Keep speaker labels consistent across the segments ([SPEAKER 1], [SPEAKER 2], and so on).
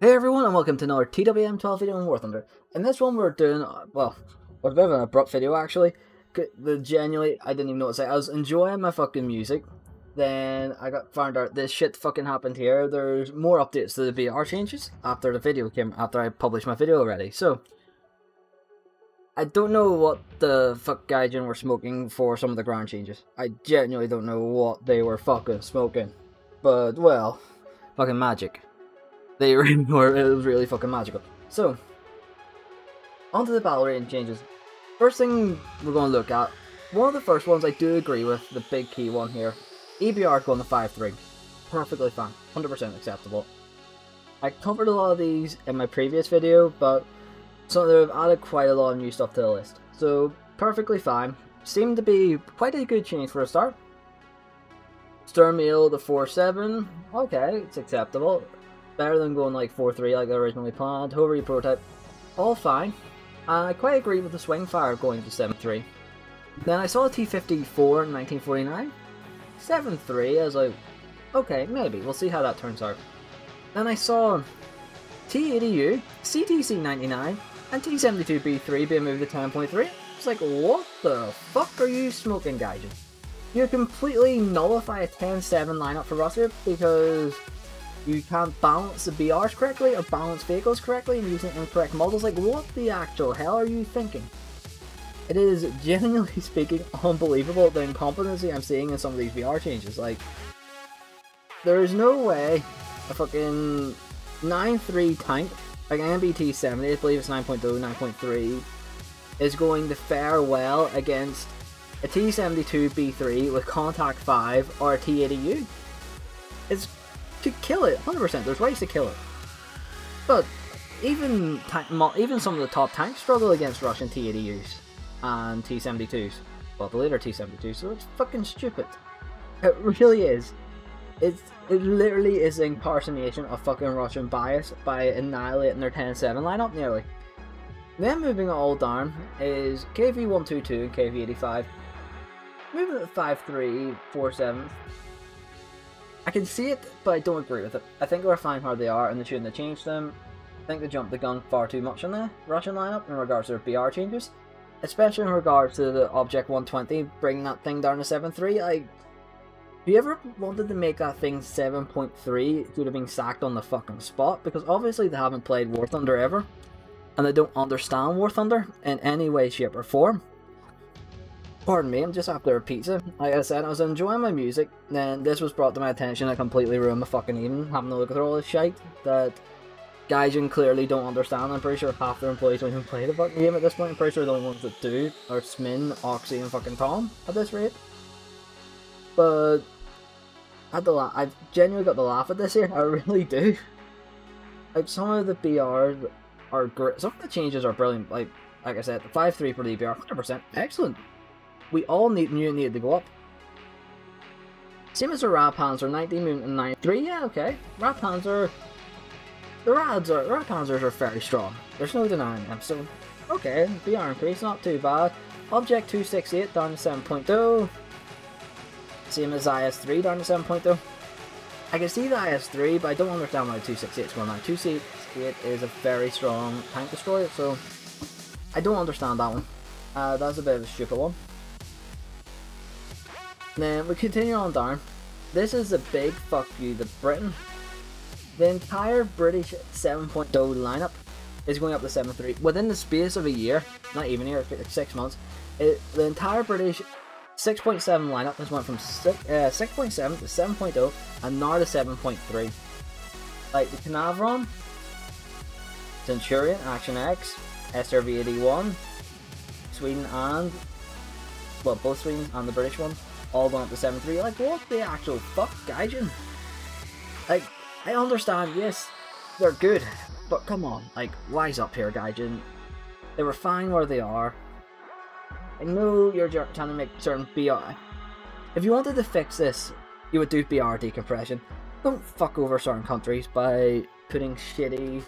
[SPEAKER 1] Hey everyone, and welcome to another TWM12 video in War Thunder. In this one we're doing, well, it was a bit of an abrupt video actually. Genuinely, I didn't even notice it. I was enjoying my fucking music, then I found out this shit fucking happened here. There's more updates to the BR changes after the video after I published my video already. So, I don't know what the fuck Gaijin were smoking for some of the ground changes. I genuinely don't know what they were fucking smoking. But, well, fucking magic. They were, it was really fucking magical. So, onto the battle rating changes. First thing we're going to look at, one of the first ones I do agree with, the big key one here. EBR going to 5-3. Perfectly fine. 100% acceptable. I covered a lot of these in my previous video, but some of them have added quite a lot of new stuff to the list. So, perfectly fine. Seemed to be quite a good change for a start. Sturmeal to 4-7. Okay, it's acceptable. Better than going like 4-3 like I originally planned. Hover prototype, all fine. I quite agree with the swing fire going to 7-3. Then I saw a T-54 in 1949. 7-3, I was like, okay, maybe, we'll see how that turns out. Then I saw T-80U, CTC-99, and T-72B3 being moved to 10.3. It's like, what the fuck are you smoking, Gaijin? You completely nullify a 10-7 lineup for Russia because you can't balance the BRs correctly or balance vehicles correctly and using incorrect models. Like, what the actual hell are you thinking? It is, genuinely speaking, unbelievable the incompetency I'm seeing in some of these BR changes. Like, there is no way a fucking 9.3 tank, like an MBT-70, I believe it's 9.0, 9.3, is going to fare well against a T-72B3 with Contact 5 or a T-80U. It's to kill it, 100%. There's ways to kill it, but even some of the top tanks struggle against Russian T-80Us and T-72s. Well, the later T-72s, so it's fucking stupid. It really is. It literally is an impersonation of fucking Russian bias by annihilating their 10-7 lineup nearly. Then moving it all down is KV-122 and KV-85. Moving it to 5-3, 4-7. I can see it, but I don't agree with it. I think they're fine how they are, and they shouldn't have changed them. I think they jumped the gun far too much on the Russian lineup in regards to their BR changes. Especially in regards to the Object 120, bringing that thing down to 7.3. Like, if you ever wanted to make that thing 7.3, it would have been sacked on the fucking spot, because obviously they haven't played War Thunder ever, and they don't understand War Thunder in any way, shape, or form. Pardon me, I'm just after a pizza. Like I said, I was enjoying my music, then this was brought to my attention. I completely ruined my fucking evening, having to look at all this shite that Gaijin clearly don't understand. I'm pretty sure half their employees don't even play the fucking game at this point. I'm pretty sure the only ones that do are Smin, Oxy, and fucking Tom at this rate. But I've genuinely got to laugh at this here. I really do. Like, some of the BRs are great. Some of the changes are brilliant. Like I said, the 5-3 for the BR, 100% excellent. We all knew it needed to go up. Same as the Radpanzer 90 moving to 9.3. Yeah, okay. Radpanzer, the Radpanzers are very strong. There's no denying them. So, okay, BR increase, not too bad. Object 268 down to 7.0. Same as IS-3 down to 7.0. I can see the IS-3, but I don't understand why 268 is going on. 268 is a very strong tank destroyer, so I don't understand that one. That's a bit of a stupid one. Then we continue on down. This is a big fuck you to Britain. The entire British 7.0 lineup is going up to 7.3 within the space of a year, not even a year, like 6 months. The entire British 6.7 lineup has went from 6.7 to 7.0 and now to 7.3. Like the Canaveron, Centurion, Action X, SRV-81, Sweden and, well, both Sweden and the British one, all going up to 7.3. Like, what the actual fuck, Gaijin? Like, I understand, yes, they're good, but come on, like, wise up here, Gaijin. They were fine where they are. I know you're trying to make certain BR. If you wanted to fix this, you would do BR decompression. Don't fuck over certain countries by putting shitty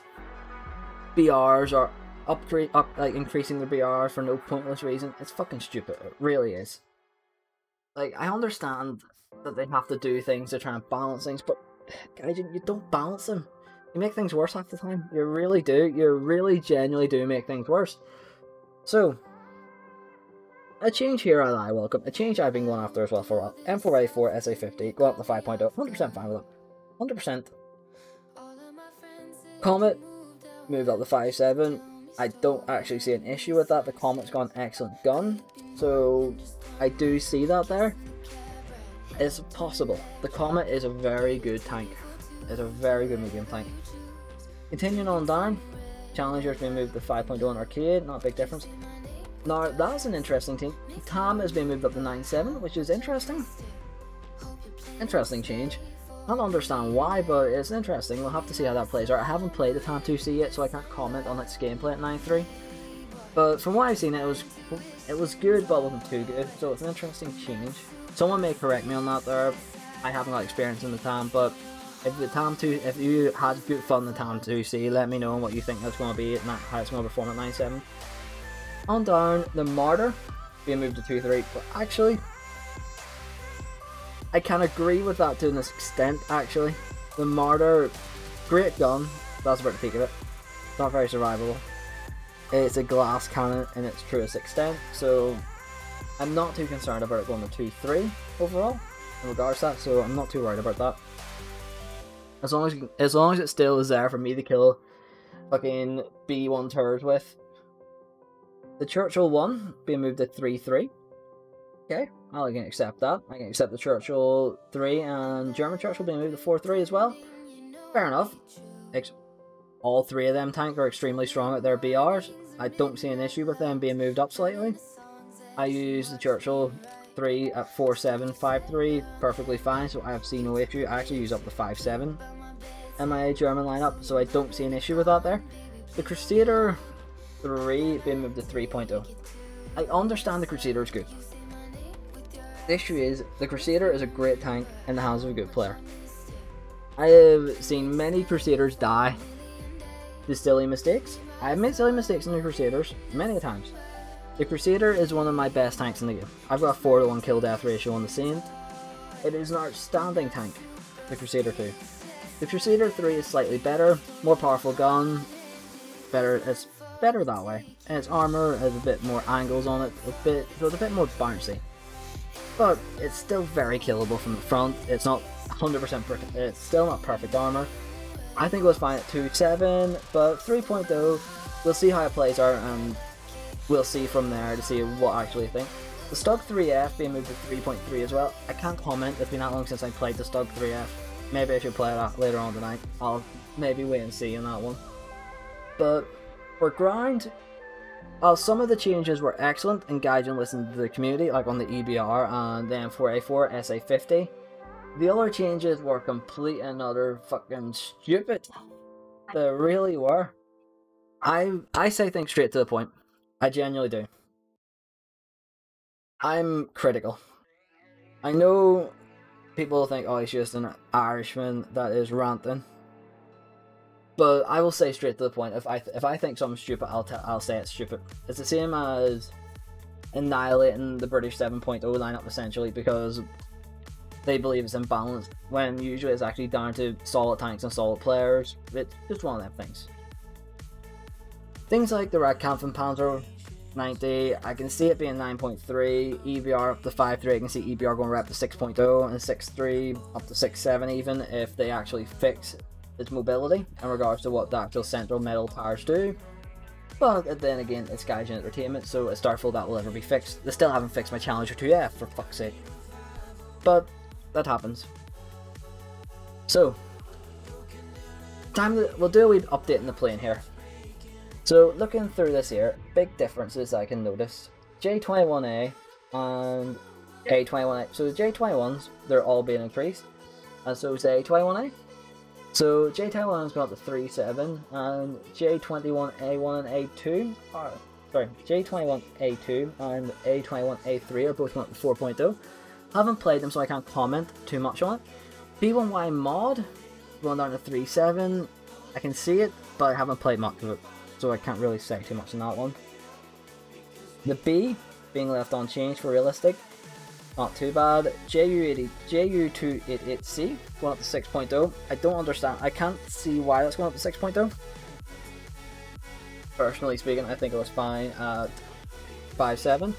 [SPEAKER 1] BRs or like increasing the BR for no pointless reason. It's fucking stupid. It really is. Like, I understand that they have to do things to try and balance things, but Gaijin, you don't balance them. You make things worse half the time. You really do. You really genuinely do make things worse. So, a change here I welcome. A change I've been going after as well for a while. M4A4 SA50, go up to 5.0. 100% fine with it. 100%. Comet, moved up to 5.7. I don't actually see an issue with that. The Comet's got an excellent gun. So, I do see that there. It's possible. The Comet is a very good tank. It's a very good medium tank. Continuing on down, Challenger's been moved to 5.0 in Arcade, not a big difference. Now, that's an interesting thing. Tam has been moved up to 9.7, which is interesting. Interesting change. I don't understand why, but it's interesting. We'll have to see how that plays out. I haven't played the Tam 2C yet, so I can't comment on its gameplay at 9.3. But from what I've seen, it was good, but it wasn't too good. So it's an interesting change. Someone may correct me on that there. I haven't got experience in the Tam, but if you had good fun in the Tam 2C, let me know what you think that's going to be and how it's going to perform at 9.7. On down, the Martyr being moved to 2.3, but actually, I can agree with that to an extent. Actually, the Martyr, great gun. That's about the peak of it. Not very survivable. It's a glass cannon in its truest extent, so I'm not too concerned about it going to 2.3 overall in regards to that. So I'm not too worried about that. As long as it still is there for me to kill fucking B1 turds with. The Churchill 1 being moved to 3.3. Okay, I can accept that. I can accept the Churchill 3 and German Churchill being moved to 4.3 as well. Fair enough. All three of them tanks are extremely strong at their BRs. I don't see an issue with them being moved up slightly. I use the Churchill 3 at 4.7, 5.3 perfectly fine, so I have seen no issue. I actually use up to 5.7 in my German lineup, so I don't see an issue with that there. The Crusader 3 being moved to 3.0. I understand the Crusader is good. The issue is, the Crusader is a great tank in the hands of a good player. I have seen many Crusaders die to silly mistakes. I have made silly mistakes in the Crusaders many times. The Crusader is one of my best tanks in the game. I've got a 4-to-1 kill death ratio on the Saint. It is an outstanding tank, the Crusader 2. The Crusader 3 is slightly better, more powerful gun, it's better that way. And its armor has a bit more angles on it, so it's a bit more bouncy. But it's still very killable from the front. It's not 100% perfect. It's still not perfect armor. I think it was fine at 2.7, but 3.0, we'll see how it plays out, and we'll see from there to see what I actually think. The Stug 3F being moved to 3.3 as well. I can't comment, it's been that long since I played the Stug 3F. Maybe I should play that later on tonight. I'll maybe wait and see on that one. But for ground, some of the changes were excellent, engaging and listening to the community, like on the EBR and the M4A4 SA50. The other changes were complete and utter fucking stupid. They really were. I say things straight to the point. I genuinely do. I'm critical. I know people think, oh, he's just an Irishman that is ranting. But I will say straight to the point. If I think something's stupid, I'll say it's stupid. It's the same as annihilating the British 7.0 lineup essentially, because they believe it's imbalanced, when usually it's actually down to solid tanks and solid players. It's just one of them things. Things like the Radkampfenpanzer 90, I can see it being 9.3, EBR up to 5.3, I can see EBR going right up to 6.0, and 6.3 up to 6.7 even, if they actually fix its mobility in regards to what the actual central metal towers do. But then again, it's Gaijin Entertainment, so at Starfield that will never be fixed. They still haven't fixed my Challenger 2F, for fuck's sake. But that happens. So, we'll do a wee update in the plane here. So, looking through this here, big differences I can notice. J21A and A21A. So the J21s, they're all being increased, and so is the A21A. So J21's gone up to 3.7, and J21A1 and A2 are, sorry, J21A2 and A21A3 are both going up to 4.0. Haven't played them, so I can't comment too much on it. B1Y mod going down to 3.7. I can see it, but I haven't played much of it, so I can't really say too much on that one. The B being left unchanged for realistic. not too bad. JU2888C going up to 6.0. I don't understand. I can't see why that's going up to 6.0. Personally speaking, I think it was fine at 5.7.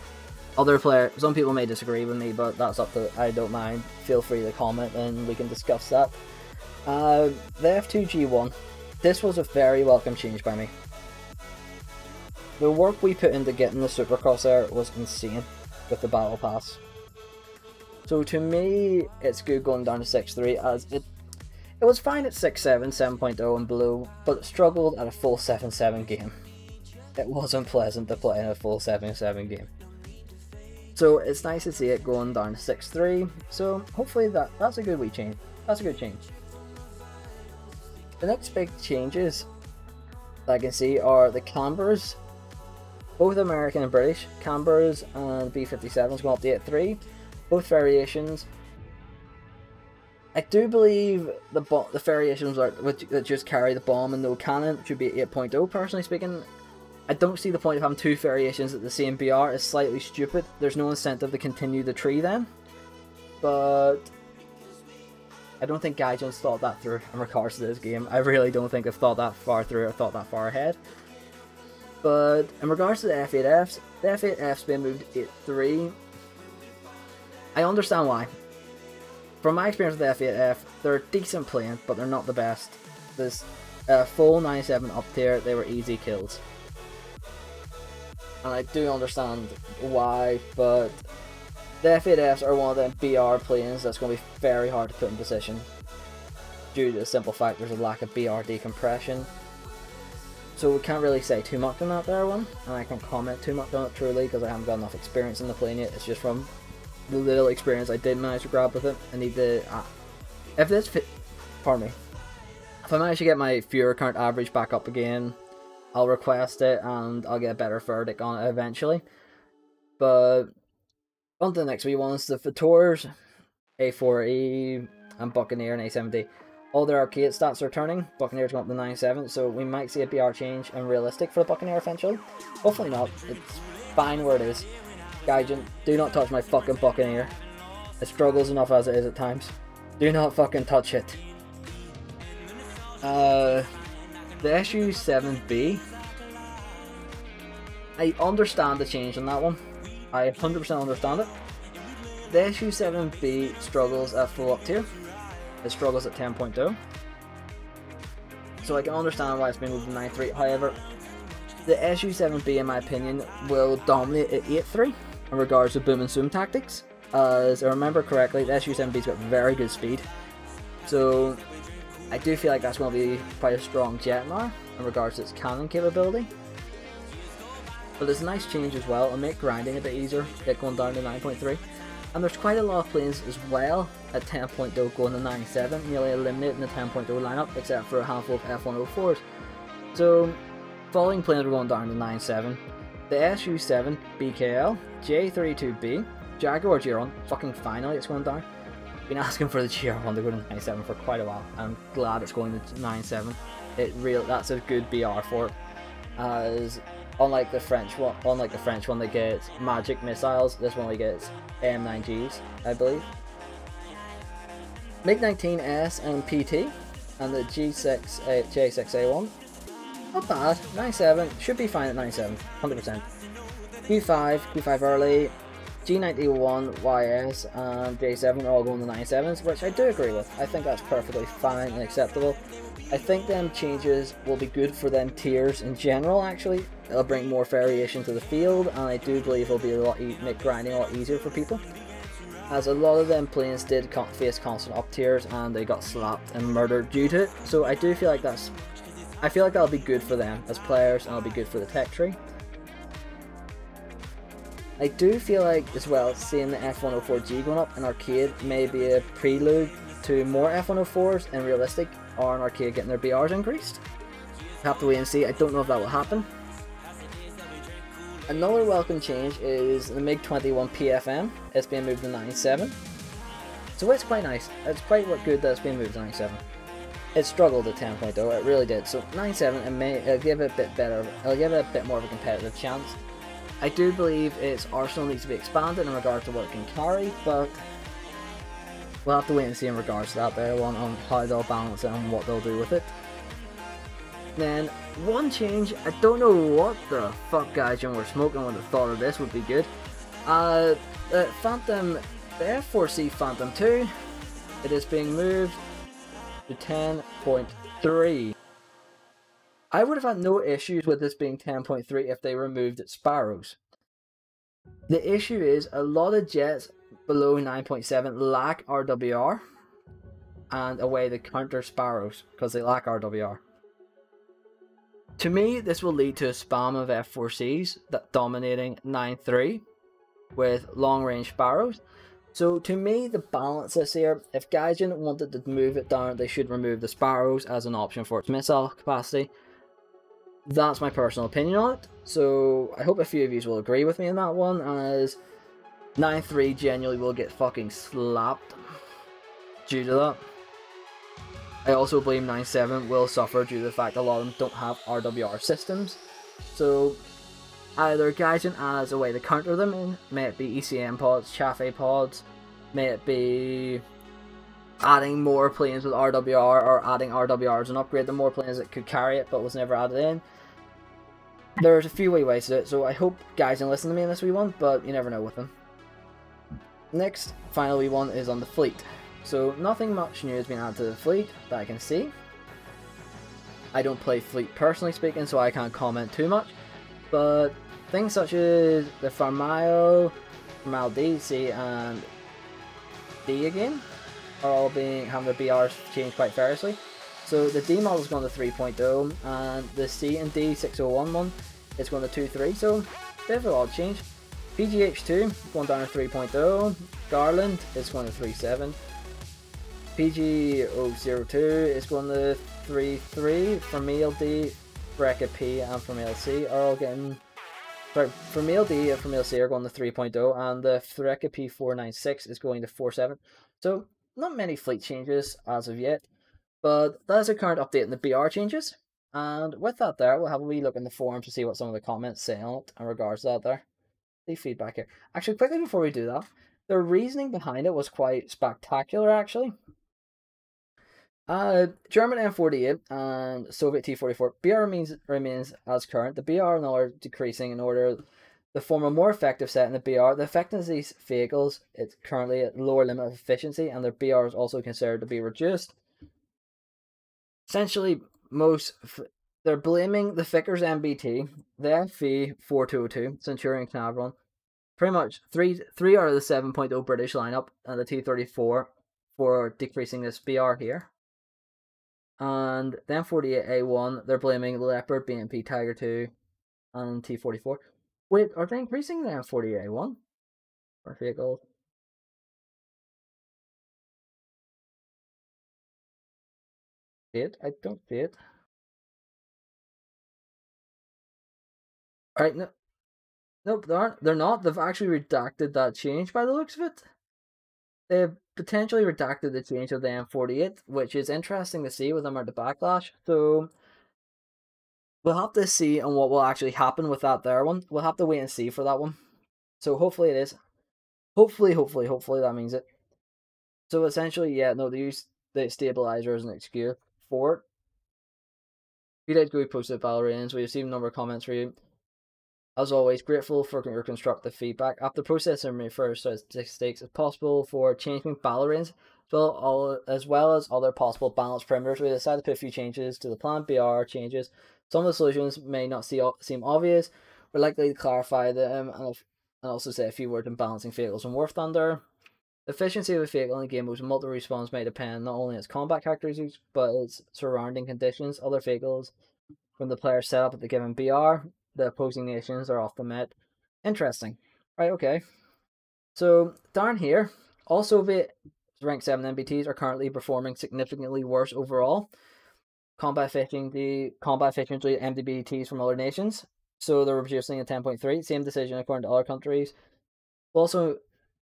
[SPEAKER 1] Other players, some people may disagree with me, but that's up to, I don't mind. Feel free to comment and we can discuss that. The F2G1, this was a very welcome change by me. The work we put into getting the Supercross there was insane with the Battle Pass. So to me, it's good going down to 6.3, as it was fine at 6.7, 7.0 and below, but it struggled at a full 7.7 game. It wasn't pleasant to play in a full 7.7 game. So it's nice to see it going down to 6.3, so hopefully that's a good wee change. That's a good change. The next big changes that I can see are the cambers. Both American and British cambers and B57s going up to 8.3. Both variations. I do believe the variations that just carry the bomb and no cannon should be 8.0. Personally speaking, I don't see the point of having two variations at the same BR. It's slightly stupid. There's no incentive to continue the tree then. But I don't think Gaijiggles thought that through in regards to this game. I really don't think they've thought that far through or thought that far ahead. But in regards to the F8Fs, the F8Fs been moved to 8.3. I understand why. From my experience with the F8F, they're a decent plane, but they're not the best. This full 9.7 up tier, they were easy kills. And I do understand why, but the F8Fs are one of them BR planes that's going to be very hard to put in position due to the simple fact there's a lack of BR decompression. So we can't really say too much on that there one, and I can't comment too much on it truly because I haven't got enough experience in the plane yet. It's just from the little experience I did manage to grab with it. I need to, if I manage to get my viewer count average back up again, I'll request it and I'll get a better verdict on it eventually. But on to the next wee ones, the Fators, A4E and Buccaneer and A70. All their arcade stats are turning. Buccaneer's going up to 9.7, so we might see a BR change and realistic for the Buccaneer eventually. Hopefully not. It's fine where it is. Gaijin, do not touch my fucking Buccaneer. It struggles enough as it is at times. Do not fucking touch it. The SU7B. I understand the change on that one. I 100% understand it. The SU7B struggles at full up tier. It struggles at 10.0. So I can understand why it's been moved to 9.3. However, the SU7B, in my opinion, will dominate at 8.3 in regards to boom and zoom tactics. As I remember correctly, the SU7B's got very good speed. So I do feel like that's going to be quite a strong jet now in regards to its cannon capability. But it's a nice change as well. It'll make grinding a bit easier, get going down to 9.3. And there's quite a lot of planes as well at 10.0 going to 9.7, nearly eliminating the 10.0 lineup except for a handful of F104s. So, following planes are going down to 9.7. The SU7 BKL, J32B, Jaguar GR1, fucking finally it's going down. Been asking for the GR1 to go to 9.7 for quite a while. I'm glad it's going to 9.7. That's a good BR for it. As unlike the French one that gets magic missiles, this one we get M9Gs, I believe. MiG-19S and PT, and the J6A1. Not bad, 9.7, should be fine at 9.7, 100%. Q5 early, G91YS and J7 are all going to 9.7s, which I do agree with. I think that's perfectly fine and acceptable. I think them changes will be good for them tiers in general actually. It'll bring more variation to the field, and I do believe it'll be make grinding a lot easier for people. As a lot of them planes did face constant up tiers and they got slapped and murdered due to it. So I do feel like that'll be good for them as players, and it'll be good for the tech tree. I do feel like as well seeing the F104G going up in arcade may be a prelude to more F104s in realistic or in arcade getting their BRs increased. Have to wait and see. I don't know if that will happen. Another welcome change is the MiG-21 PFM. It's being moved to 9.7. So it's quite nice. It's quite good that it's being moved to 9.7. It struggled at 10.0, it really did. So 9.7, it'll give it a bit better. It'll give it a bit more of a competitive chance. I do believe its arsenal needs to be expanded in regards to what it can carry, but we'll have to wait and see in regards to that there one on how they'll balance it and what they'll do with it. Then, one change, I don't know what the fuck Gaijin were smoking when they thought of this would be good. Phantom, the F4C Phantom 2, it is being moved to 10.3. I would have had no issues with this being 10.3 if they removed Sparrows. The issue is a lot of jets below 9.7 lack RWR, and away they counter Sparrows because they lack RWR. To me, this will lead to a spam of F4Cs that dominating 9.3 with long range Sparrows. So to me, the balance is here. If Gaijin wanted to move it down, they should remove the Sparrows as an option for its missile capacity. That's my personal opinion on it. So I hope a few of you will agree with me on that one, as 9.3 genuinely will get fucking slapped due to that. I also believe 9.7 will suffer due to the fact a lot of them don't have RWR systems. So either Gaijin adds a way to counter them in, may it be ECM pods, Chaffee pods, may it be adding more planes with RWR, or adding RWR as an upgrade to more planes that could carry it but was never added in. There's a few ways to do it, so I hope Gaijin listen to me in this wee one, but you never know with them. Next, final wee one is on the fleet. So nothing much new has been added to the fleet that I can see. I don't play fleet personally speaking, so I can't comment too much. But things such as the Farmile D, C, and D again are all having their BRs changed quite variously. So the D model is going to 3.0, and the C and D 601 one is going to 2.3. So bit of an odd change. PGH2 going down to 3.0. Garland is going to 3.7. PG002 is going to 3.3. Fermil D, Brecca P, and Fermil C are all getting. Sorry, Fermil D and Fermil C are going to 3.0, and the Brecca P496 is going to 4.7. So not many fleet changes as of yet, but that is a current update in the BR changes. And with that there, we'll have a wee look in the forums to see what some of the comments say on it in regards to that there. The feedback here. Actually, quickly before we do that, the reasoning behind it was quite spectacular actually. German M48 and Soviet T44. BR remains as current. The BR and all are decreasing in order to form a more effective set in the BR. The effectiveness of these vehicles is currently at lower limit of efficiency, and their BR is also considered to be reduced. Essentially, they're blaming the Vickers MBT, the FV4202, Centurion Canaveral, pretty much 3 out of the 7.0 British lineup, and the T34 for decreasing this BR here. And the M48A1, they're blaming Leopard, BMP, Tiger 2, and T44. Wait, are they increasing the M48A1? Or vehicle? See it? I don't see it. Alright, no. Nope, they're not. They've actually redacted that change by the looks of it. They've potentially redacted the change of the M48, which is interesting to see with them at the backlash. So we'll have to see on what will actually happen with that there one. We'll have to wait and see for that one. So hopefully it is. Hopefully that means it. So essentially, yeah, no, they use the stabilizer as an excuse for it. If you did go posted battle ratings, we received a number of comments for you. As always, grateful for your constructive feedback. After processing my first statistics, it's possible for changing battle ratings, as well as other possible balance perimeters. We decided to put a few changes to the plan. BR changes. Some of the solutions may not seem obvious. We're likely to clarify them and also say a few words on balancing vehicles and War Thunder. The efficiency of a vehicle in the game with multiple respawns may depend not only on its combat characteristics, but its surrounding conditions. Other vehicles from the player setup at the given BR, the opposing nations are often met. Interesting. Right, okay. So, down here, all Soviet rank 7 MBTs are currently performing significantly worse overall. Combat efficiency MDBTs from other nations. So, they're reducing to 10.3. Same decision according to other countries. Also,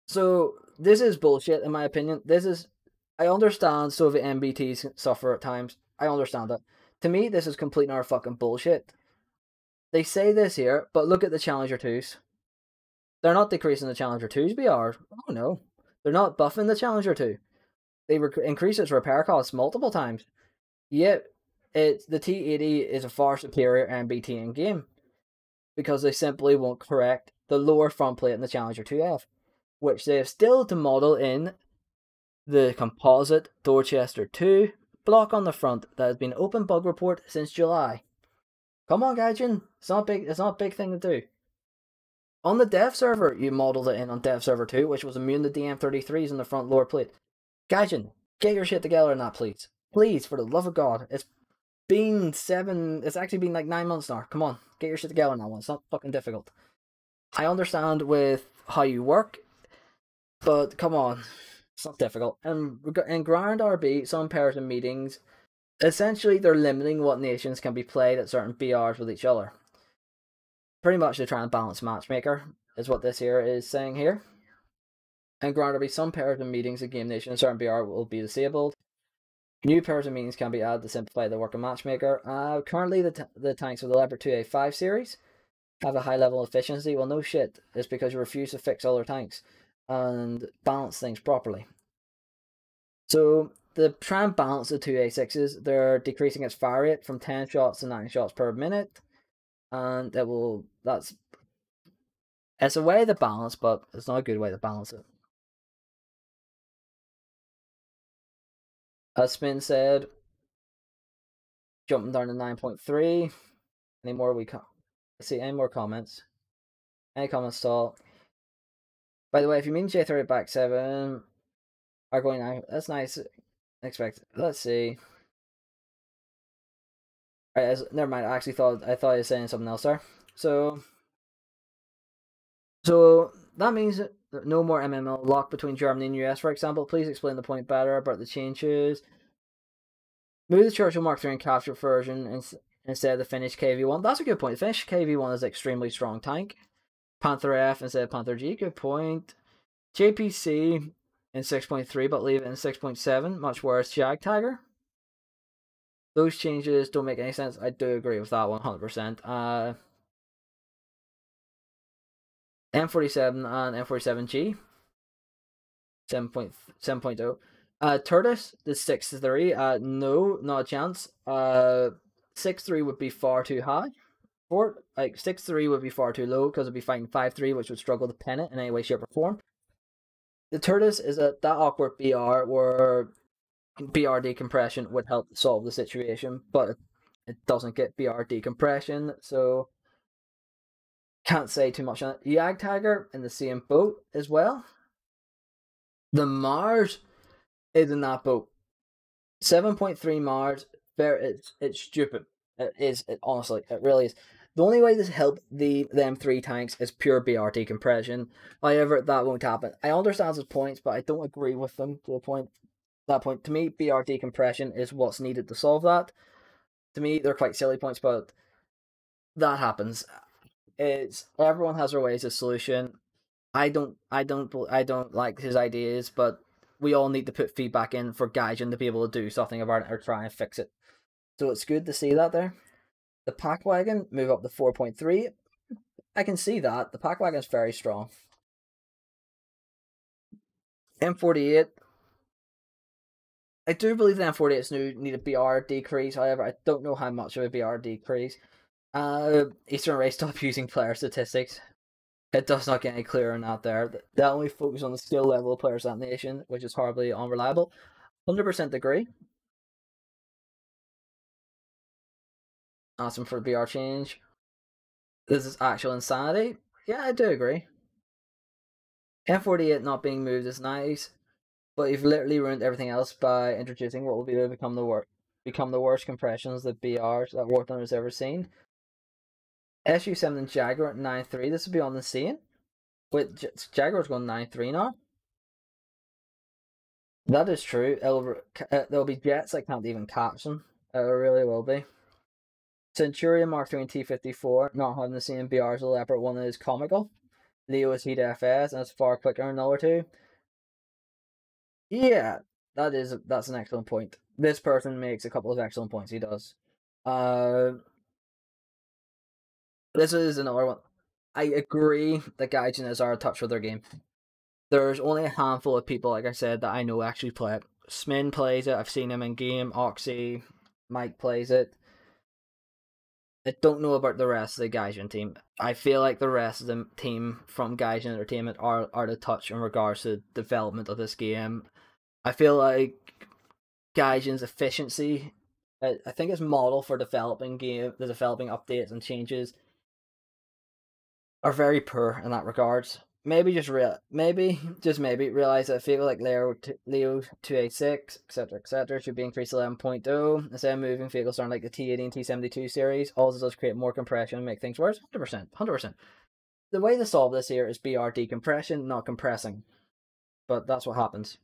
[SPEAKER 1] so, this is bullshit in my opinion. I understand Soviet MBTs suffer at times. I understand that. To me, this is complete and utter fucking bullshit. They say this here, but look at the Challenger 2s. They're not decreasing the Challenger 2's BR. Oh no. They're not buffing the Challenger 2. They increase its repair costs multiple times. Yet, the T80 is a far superior MBT in game because they simply won't correct the lower front plate in the Challenger 2F, which they have still to model in the composite Dorchester 2 block on the front that has been open bug report since July. Come on, Gaijin. It's not a big thing to do. On the dev server, you modeled it in on dev server 2, which was immune to DM33s in the front lower plate. Gaijin, get your shit together on that, please. Please, for the love of God. It's actually been like 9 months now. Come on, get your shit together on that one. It's not fucking difficult. I understand with how you work, but come on. It's not difficult. And in Grand RB, some pairs and meetings, essentially they're limiting what nations can be played at certain BRs with each other. Pretty much they're trying to balance matchmaker, is what this here is saying here. And Grand RB, some pairs and meetings at game nation in certain BR will be disabled. New pairs and meetings can be added to simplify the work of matchmaker. Currently, the tanks of the Leopard 2A5 series have a high level of efficiency. Well, no shit. It's because you refuse to fix all their tanks and balance things properly. So, to try and balance the 2A6s, they're decreasing its fire rate from 10 shots to 9 shots per minute. And it's a way to balance, but it's not a good way to balance it. As Spin said, jumping down to 9.3. Any more any more comments? Any comments at all? By the way, if you mean J30 back 7 are going out, that's nice. Expect. Let's see. Alright, never mind. I thought you were saying something else there. So that means that no more MML lock between Germany and US, for example. Please explain the point better about the changes. Move the Churchill Mark III and capture version instead of the Finnish KV1. That's a good point. The Finnish KV1 is an extremely strong tank. Panther F instead of Panther G. Good point. JPC in 6.3, but leave it in 6.7. Much worse. Jagdtiger. Those changes don't make any sense. I do agree with that 100%. M47 and M47G. 7.0. Turtis, the 6-3. No, not a chance. 6-3 would be far too high. 6-3 would be far too low because it'd be fighting 5-3, which would struggle to pin it in any way, shape, or form. The Turtis is that awkward BR where BR decompression would help solve the situation, but it doesn't get BR decompression, so can't say too much on it. Jagdtiger in the same boat as well. The Mars is in that boat. 7.3 Mars, it's stupid. Honestly, it really is. The only way to help them 3 tanks is pure BR decompression. However, that won't happen. I understand his points, but I don't agree with them to that point. To me, BR decompression is what's needed to solve that. To me, they're quite silly points, but that happens. Everyone has their ways of solution. I don't like his ideas, but we all need to put feedback in for Gaijin to be able to do something about it or try and fix it. So it's good to see that there. The Pack Wagon move up to 4.3. I can see that. The Pack Wagon is very strong. M48. I do believe the M48s need a BR decrease. However, I don't know how much of a BR decrease. Eastern Race stop using player statistics. It does not get any clearer than that there. They only focus on the skill level of players in that nation, which is horribly unreliable. 100% agree. Asking for a BR change. This is actual insanity. Yeah, I do agree. M48 not being moved is nice, but you've literally ruined everything else by introducing what will be to become the worst compressions that BRs that War Thunder has ever seen. SU7 and Jaguar at 9.3. This will be on the scene. Wait, Jaguar's going 9.3 now? That is true. There'll be jets that can't even catch them. It really will be. Centurion Mark III and T-54 not having the same BR as the Leopard 1 is comical. Leo is Heat FS and it's far quicker than the other two. Yeah, that's an excellent point. This person makes a couple of excellent points. He does. This is another one. I agree that Gaijin are a touch with their game. There's only a handful of people, like I said, that I know actually play it. Smin plays it. I've seen him in game. Oxy, Mike plays it. I don't know about the rest of the Gaijin team. I feel like the rest of the team from Gaijin Entertainment are the touch in regards to development of this game. I feel like Gaijin's efficiency, I think its model for developing the developing updates and changes are very poor in that regards. Maybe just maybe realize that figure like Leo 286, etc., should be increased to 11.0 instead of moving vehicles on like the T80 and T72 series. Also does create more compression and make things worse. 100%. The way to solve this here is BR decompression, not compressing. But that's what happens.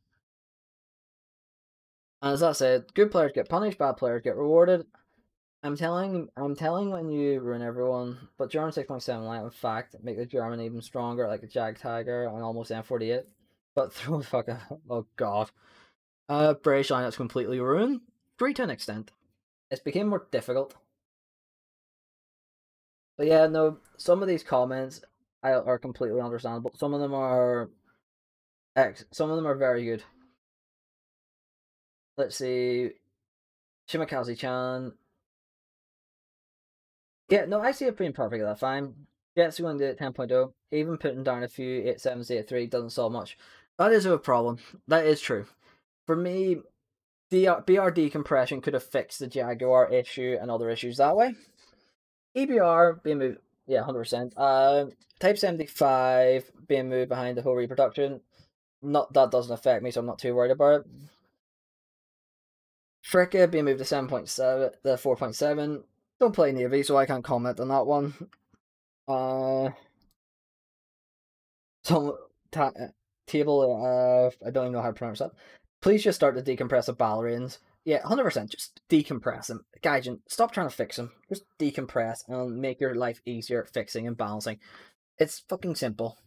[SPEAKER 1] As I said, good players get punished, bad players get rewarded. I'm telling when you ruin everyone, but German 6.7 light in fact make the German even stronger, like a Jag Tiger and almost M48. But throw the fuck out. Oh god. British Lineup's completely ruined. Free to an extent. It's became more difficult. But yeah, no, some of these comments are completely understandable. Some of them are very good. Let's see. Shimakaze-chan. Yeah, no, I see it being perfectly that fine. Jet's going to 10.0. Even putting down a few 8.7s, 8.3 doesn't solve much. That is a problem. That is true. For me, BR decompression could have fixed the Jaguar issue and other issues that way. EBR being moved, yeah, 100%. Type 75 being moved behind the whole reproduction. That doesn't affect me, so I'm not too worried about it. Fricka being moved to 7.7, the 4.7. Don't play Navy, so I can't comment on that one. Some table, I don't even know how to pronounce that. Please just start to decompress the Ballerines. Yeah, 100%. Just decompress them. Gaijin, stop trying to fix them. Just decompress and make your life easier at fixing and balancing. It's fucking simple.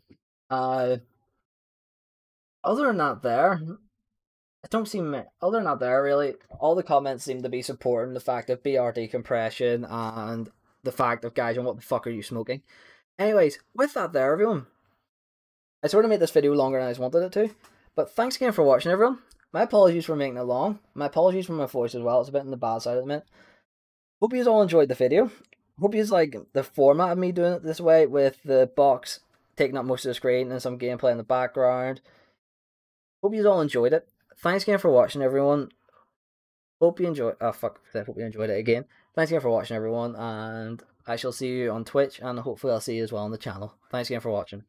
[SPEAKER 1] Other than that, other than that, really, all the comments seem to be supporting the fact of BR decompression and the fact of Gaijin, what the fuck are you smoking? Anyways, with that there, everyone, I sort of made this video longer than I wanted it to, but thanks again for watching, everyone. My apologies for making it long. My apologies for my voice as well. It's a bit in the bad side at the minute. Hope you all enjoyed the video. Hope you like the format of me doing it this way, with the box taking up most of the screen and some gameplay in the background. Hope you all enjoyed it. Thanks again for watching, everyone. Hope you enjoy. Oh fuck! I hope you enjoyed it again. Thanks again for watching, everyone, and I shall see you on Twitch, and hopefully I'll see you as well on the channel. Thanks again for watching.